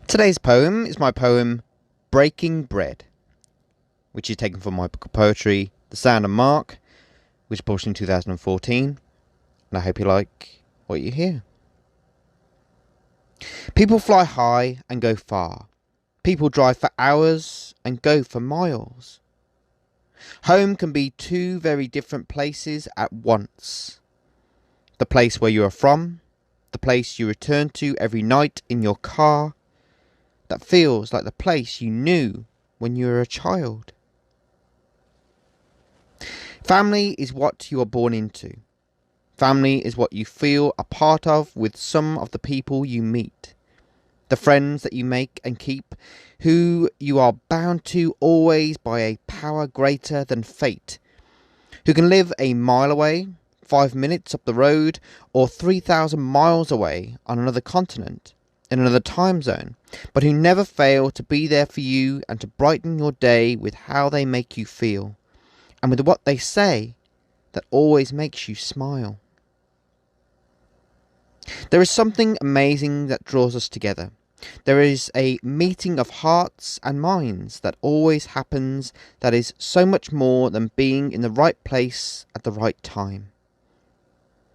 Today's poem is my poem, Breaking Bread, which is taken from my book of poetry, The Sound of Mark, which was published in 2014, and I hope you like what you hear. People fly high and go far. People drive for hours and go for miles. Home can be two very different places at once. The place where you are from, the place you return to every night in your car, that feels like the place you knew when you were a child. Family is what you are born into. Family is what you feel a part of with some of the people you meet. The friends that you make and keep, who you are bound to always by a power greater than fate, who can live a mile away, 5 minutes up the road, or 3,000 miles away on another continent, in another time zone, but who never fail to be there for you and to brighten your day with how they make you feel, and with what they say that always makes you smile. There is something amazing that draws us together. There is a meeting of hearts and minds that always happens, that is so much more than being in the right place at the right time.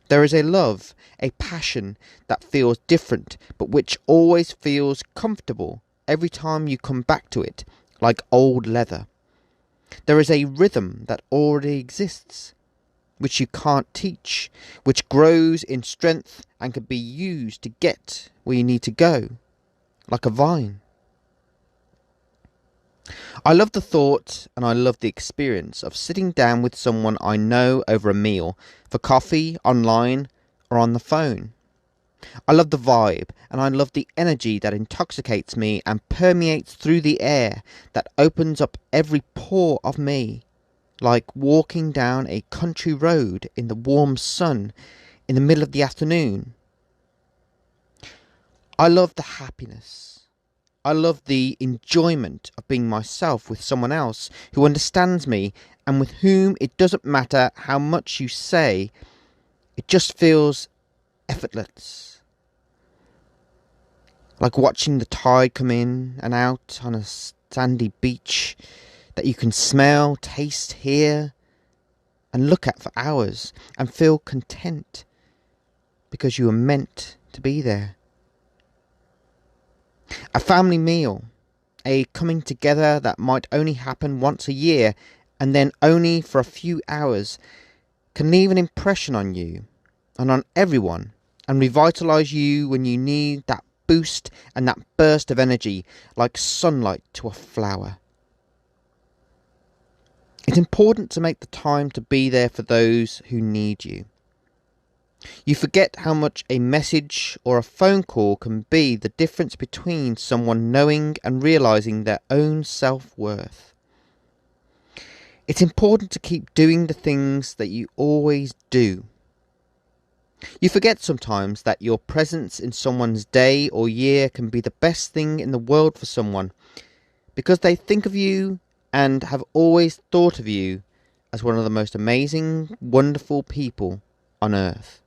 There is a love, a passion that feels different, but which always feels comfortable every time you come back to it, like old leather. There is a rhythm that already exists, which you can't teach, which grows in strength and can be used to get where you need to go, like a vine. I love the thought and I love the experience of sitting down with someone I know over a meal, for coffee, online, or on the phone. I love the vibe and I love the energy that intoxicates me and permeates through the air, that opens up every pore of me, like walking down a country road in the warm sun in the middle of the afternoon. I love the happiness. I love the enjoyment of being myself with someone else who understands me and with whom it doesn't matter how much you say, it just feels effortless. Like watching the tide come in and out on a sandy beach that you can smell, taste, hear, and look at for hours and feel content because you were meant to be there. A family meal, a coming together that might only happen once a year and then only for a few hours, can leave an impression on you and on everyone and revitalise you when you need that boost and that burst of energy like sunlight to a flower. It's important to make the time to be there for those who need you. You forget how much a message or a phone call can be the difference between someone knowing and realising their own self-worth. It's important to keep doing the things that you always do. You forget sometimes that your presence in someone's day or year can be the best thing in the world for someone, because they think of you and have always thought of you as one of the most amazing, wonderful people on earth.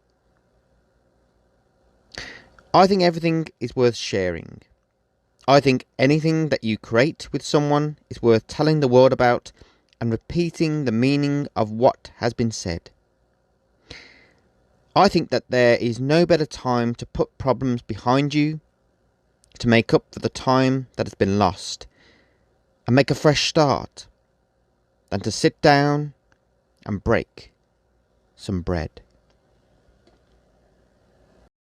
I think everything is worth sharing. I think anything that you create with someone is worth telling the world about and repeating the meaning of what has been said. I think that there is no better time to put problems behind you, to make up for the time that has been lost, and make a fresh start, than to sit down and break some bread.